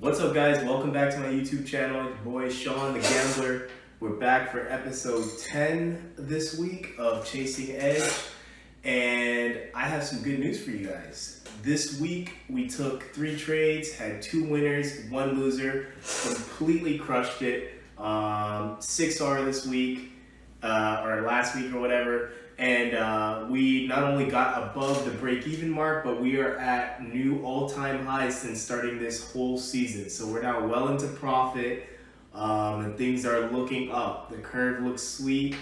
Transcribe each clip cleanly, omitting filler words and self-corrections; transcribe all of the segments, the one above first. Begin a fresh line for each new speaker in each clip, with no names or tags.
What's up, guys? Welcome back to my YouTube channel. Your boy Sean the Gambler. We're back for episode 10 this week of Chasing Edge, and I have some good news for you guys. This week we took 3 trades, had 2 winners, 1 loser, completely crushed it. 6R this week, or last week or whatever. And we not only got above the break-even mark, but we are at new all-time highs since starting this whole season. So we're now well into profit, and things are looking up. The curve looks sweet.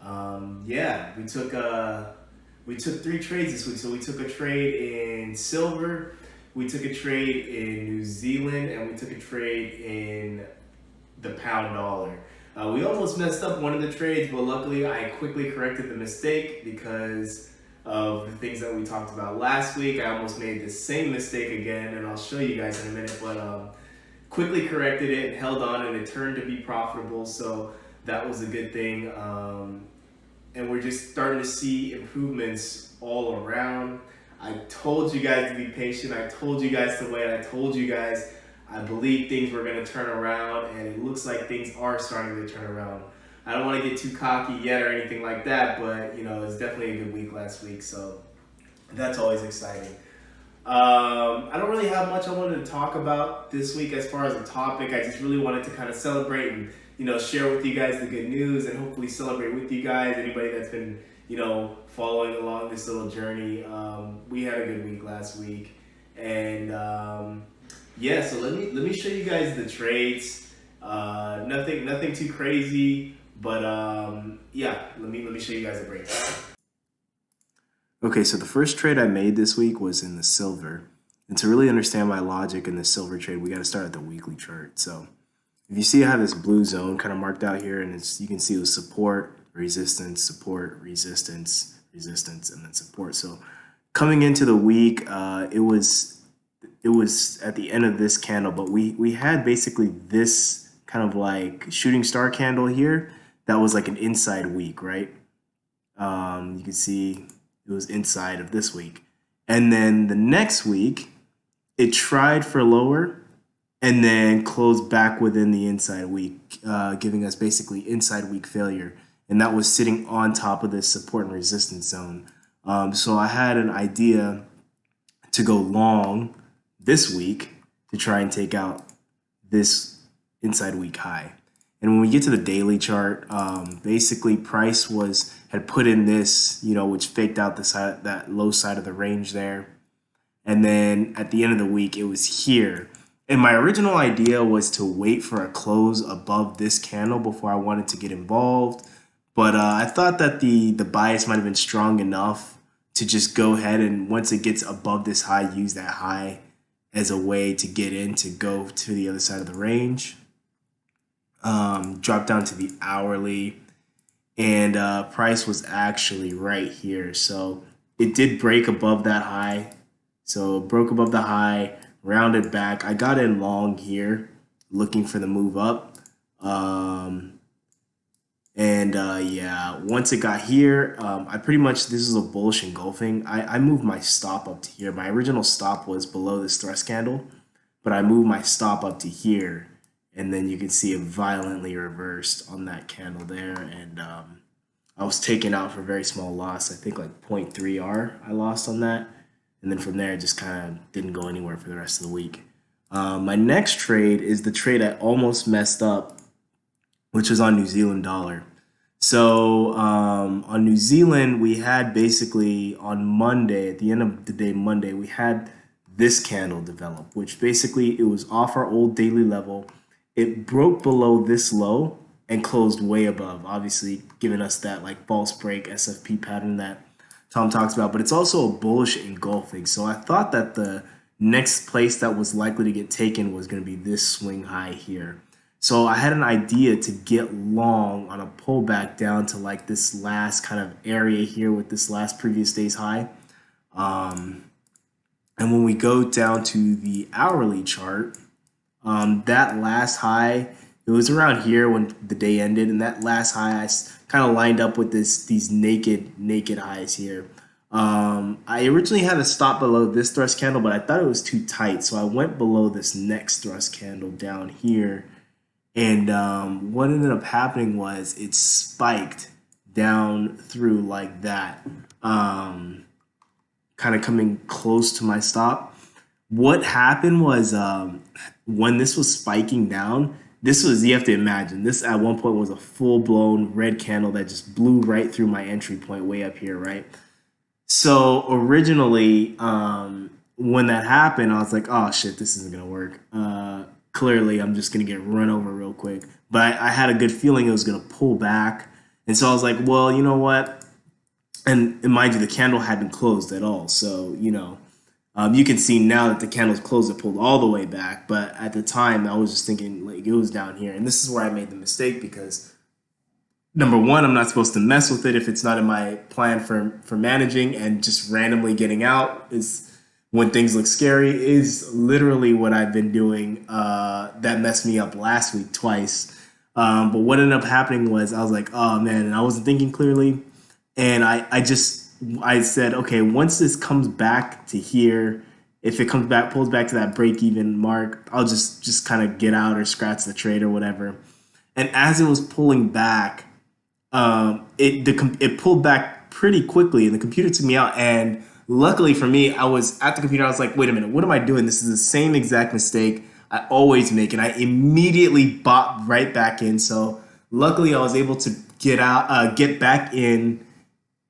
We took 3 trades this week. So we took a trade in silver, we took a trade in New Zealand, and we took a trade in the pound dollar. We almost messed up one of the trades, but luckily I quickly corrected the mistake because of the things that we talked about last week. I almost made the same mistake again, and I'll show you guys in a minute, but quickly corrected it, held on, and it turned to be profitable, so that was a good thing. And we're just starting to see improvements all around. I told you guys to be patient. I told you guys to wait. I told you guys I believe things were going to turn around, and it looks like things are starting to turn around. I don't want to get too cocky yet or anything like that, but it's definitely a good week last week, so that's always exciting. I don't really have much I wanted to talk about this week as far as a topic. I just really wanted to kind of celebrate and share with you guys the good news, and hopefully celebrate with you guys. Anybody that's been following along this little journey. We had a good week last week, and so let me show you guys the trades. Nothing too crazy, but let me show you guys the breakdown. Okay, so the first trade I made this week was in the silver. And to really understand my logic in the silver trade, we got to start at the weekly chart. So if you see I have this blue zone kind of marked out here, and you can see it was support, resistance, resistance, and then support. So coming into the week, it was at the end of this candle, but we had basically this kind of like shooting star candle here that was like an inside week, right? You can see it was inside of this week. And then the next week, it tried for lower and then closed back within the inside week, giving us basically inside week failure. And that was sitting on top of this support and resistance zone. So I had an idea to go long this week to try and take out this inside week high. And when we get to the daily chart, basically price had put in this, which faked out that low side of the range there. And then at the end of the week, it was here. And my original idea was to wait for a close above this candle before I wanted to get involved. But I thought that the bias might have been strong enough to just go ahead and once it gets above this high, use that high as a way to get in to go to the other side of the range. Drop down to the hourly, and price was actually right here. So it did break above that high. So it broke above the high, rounded back. I got in long here, looking for the move up. Once it got here, I pretty much, this is a bullish engulfing. I moved my stop up to here. My original stop was below this thrust candle, but I moved my stop up to here, and then you can see it violently reversed on that candle there, and I was taken out for a very small loss. I think like 0.3 R I lost on that, and then from there it just kind of didn't go anywhere for the rest of the week. My next trade is the trade I almost messed up, which was on New Zealand dollar. So on New Zealand, we had basically on Monday, at the end of the day Monday, we had this candle develop, which basically it was off our old daily level. It broke below this low and closed way above, obviously giving us that like false break SFP pattern that Tom talks about, but it's also a bullish engulfing. So I thought that the next place that was likely to get taken was going to be this swing high here. So I had an idea to get long on a pullback down to like this last kind of area here with this last previous day's high. And when we go down to the hourly chart, that last high, it was around here when the day ended, and that last high I kind of lined up with these naked highs here. I originally had a stop below this thrust candle, but I thought it was too tight, so I went below this next thrust candle down here. And what ended up happening was it spiked down through like that, kind of coming close to my stop. What happened was when this was spiking down, this was, you have to imagine, this at one point was a full blown red candle that just blew right through my entry point way up here, right? So originally, when that happened, I was like, "Oh shit, this isn't gonna work." Clearly, I'm just gonna get run over real quick. But I had a good feeling it was gonna pull back, and so I was like, "Well, you know what?" And mind you, the candle hadn't closed at all. So you can see now that the candle's closed, it pulled all the way back. But at the time, I was just thinking like it was down here, and this is where I made the mistake because number one, I'm not supposed to mess with it if it's not in my plan for managing, and just randomly getting out is when things look scary is literally what I've been doing. That messed me up last week twice. But what ended up happening was I was like, oh man, and I wasn't thinking clearly, and I said, okay, once this comes back to here, if it comes back pulls back to that break even mark, I'll just kind of get out or scratch the trade or whatever. And as it was pulling back, it pulled back pretty quickly, and the computer took me out. And luckily for me, I was at the computer. I was like, "Wait a minute, what am I doing? This is the same exact mistake I always make," and I immediately bought right back in. So luckily, I was able to get back in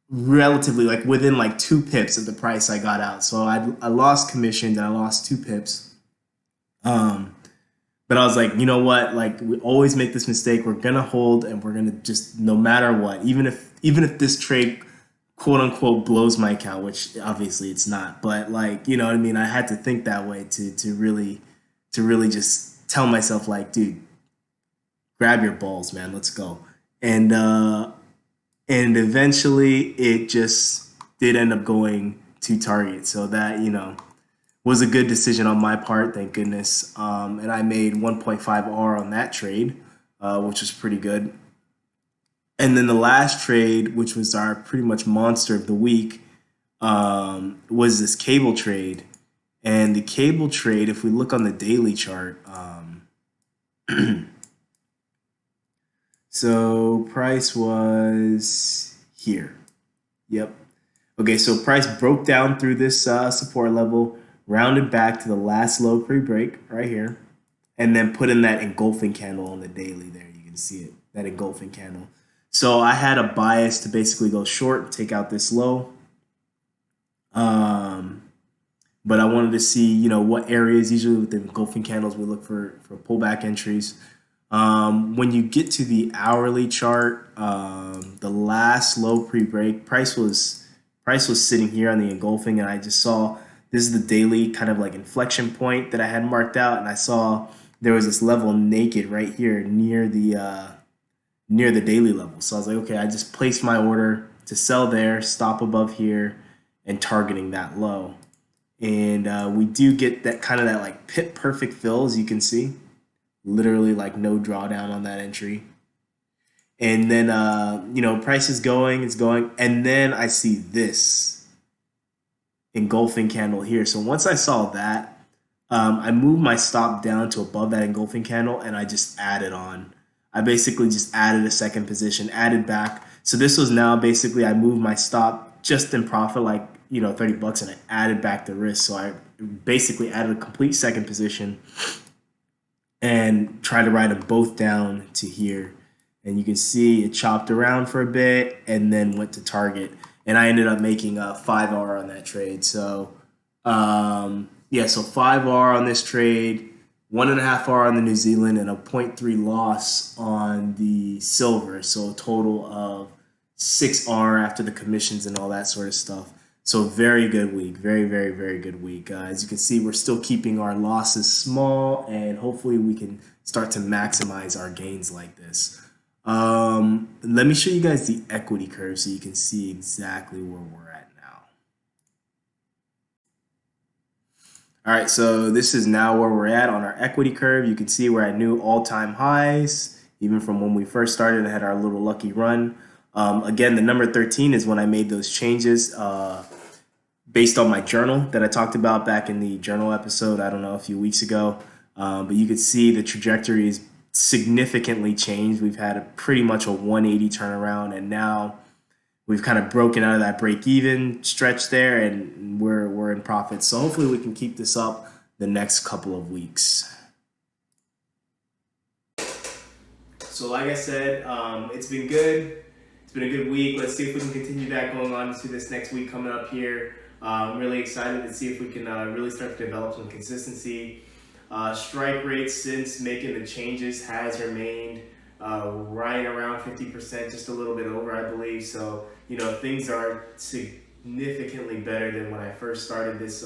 relatively like within like 2 pips of the price I got out. So I lost commission, then I lost 2 pips. Um, but I was like, you know what? Like we always make this mistake. We're gonna hold, and we're gonna just no matter what, even if this trade quote unquote blows my account, which obviously it's not. But like you know what I mean. I had to think that way to really just tell myself like, dude, grab your balls, man. Let's go. And and eventually it just did end up going to target. So that was a good decision on my part, thank goodness. And I made 1.5 R on that trade, which was pretty good. And then the last trade, which was our pretty much monster of the week, was this cable trade. And the cable trade, if we look on the daily chart, so price was here. Yep. Okay, so price broke down through this support level, rounded back to the last low pre-break right here, and then put in that engulfing candle on the daily there. You can see it, that engulfing candle. So I had a bias to basically go short and take out this low. Um, but I wanted to see, what areas, usually with the engulfing candles, we look for pullback entries. When you get to the hourly chart, the last low pre-break price was sitting here on the engulfing, and I just saw this is the daily kind of like inflection point that I had marked out, and I saw there was this level naked right here near the daily level. So I was like, okay, I just placed my order to sell there, stop above here, and targeting that low. And we do get that kind of that like pit perfect fill, as you can see, literally like no drawdown on that entry. And then price is going, it's going, and then I see this engulfing candle here. So once I saw that, I moved my stop down to above that engulfing candle, and I just added on. I basically just added a second position, added back. So this was now basically I moved my stop just in profit, like $30, and I added back the risk. So I basically added a complete second position and tried to write them both down to here. And you can see it chopped around for a bit and then went to target. And I ended up making a 5R on that trade. So, yeah, so 5R on this trade, 1.5R on the New Zealand, and a point 0.3 loss on the silver. So a total of 6R after the commissions and all that sort of stuff. So very good week, very, very, very good week. As you can see, we're still keeping our losses small, and hopefully we can start to maximize our gains like this. Let me show you guys the equity curve so you can see exactly where we're at now. All right, so this is now where we're at on our equity curve. You can see we're at new all-time highs, even from when we first started and had our little lucky run. Again, the number 13 is when I made those changes based on my journal that I talked about back in the journal episode, I don't know, a few weeks ago. But you could see the trajectory is significantly changed. We've had a pretty much a 180 turnaround, and now we've kind of broken out of that break even stretch there, and we're in profit. So hopefully we can keep this up the next couple of weeks. So like I said, it's been good. It's been a good week. Let's see if we can continue that going on to this next week coming up here. I'm really excited to see if we can really start to develop some consistency. Strike rate since making the changes has remained right around 50%, just a little bit over, I believe. So, things are significantly better than when I first started this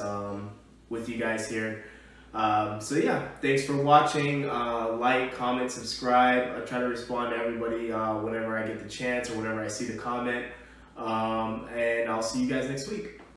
with you guys here. So yeah, thanks for watching. Like, comment, subscribe. I try to respond to everybody whenever I get the chance or whenever I see the comment. And I'll see you guys next week.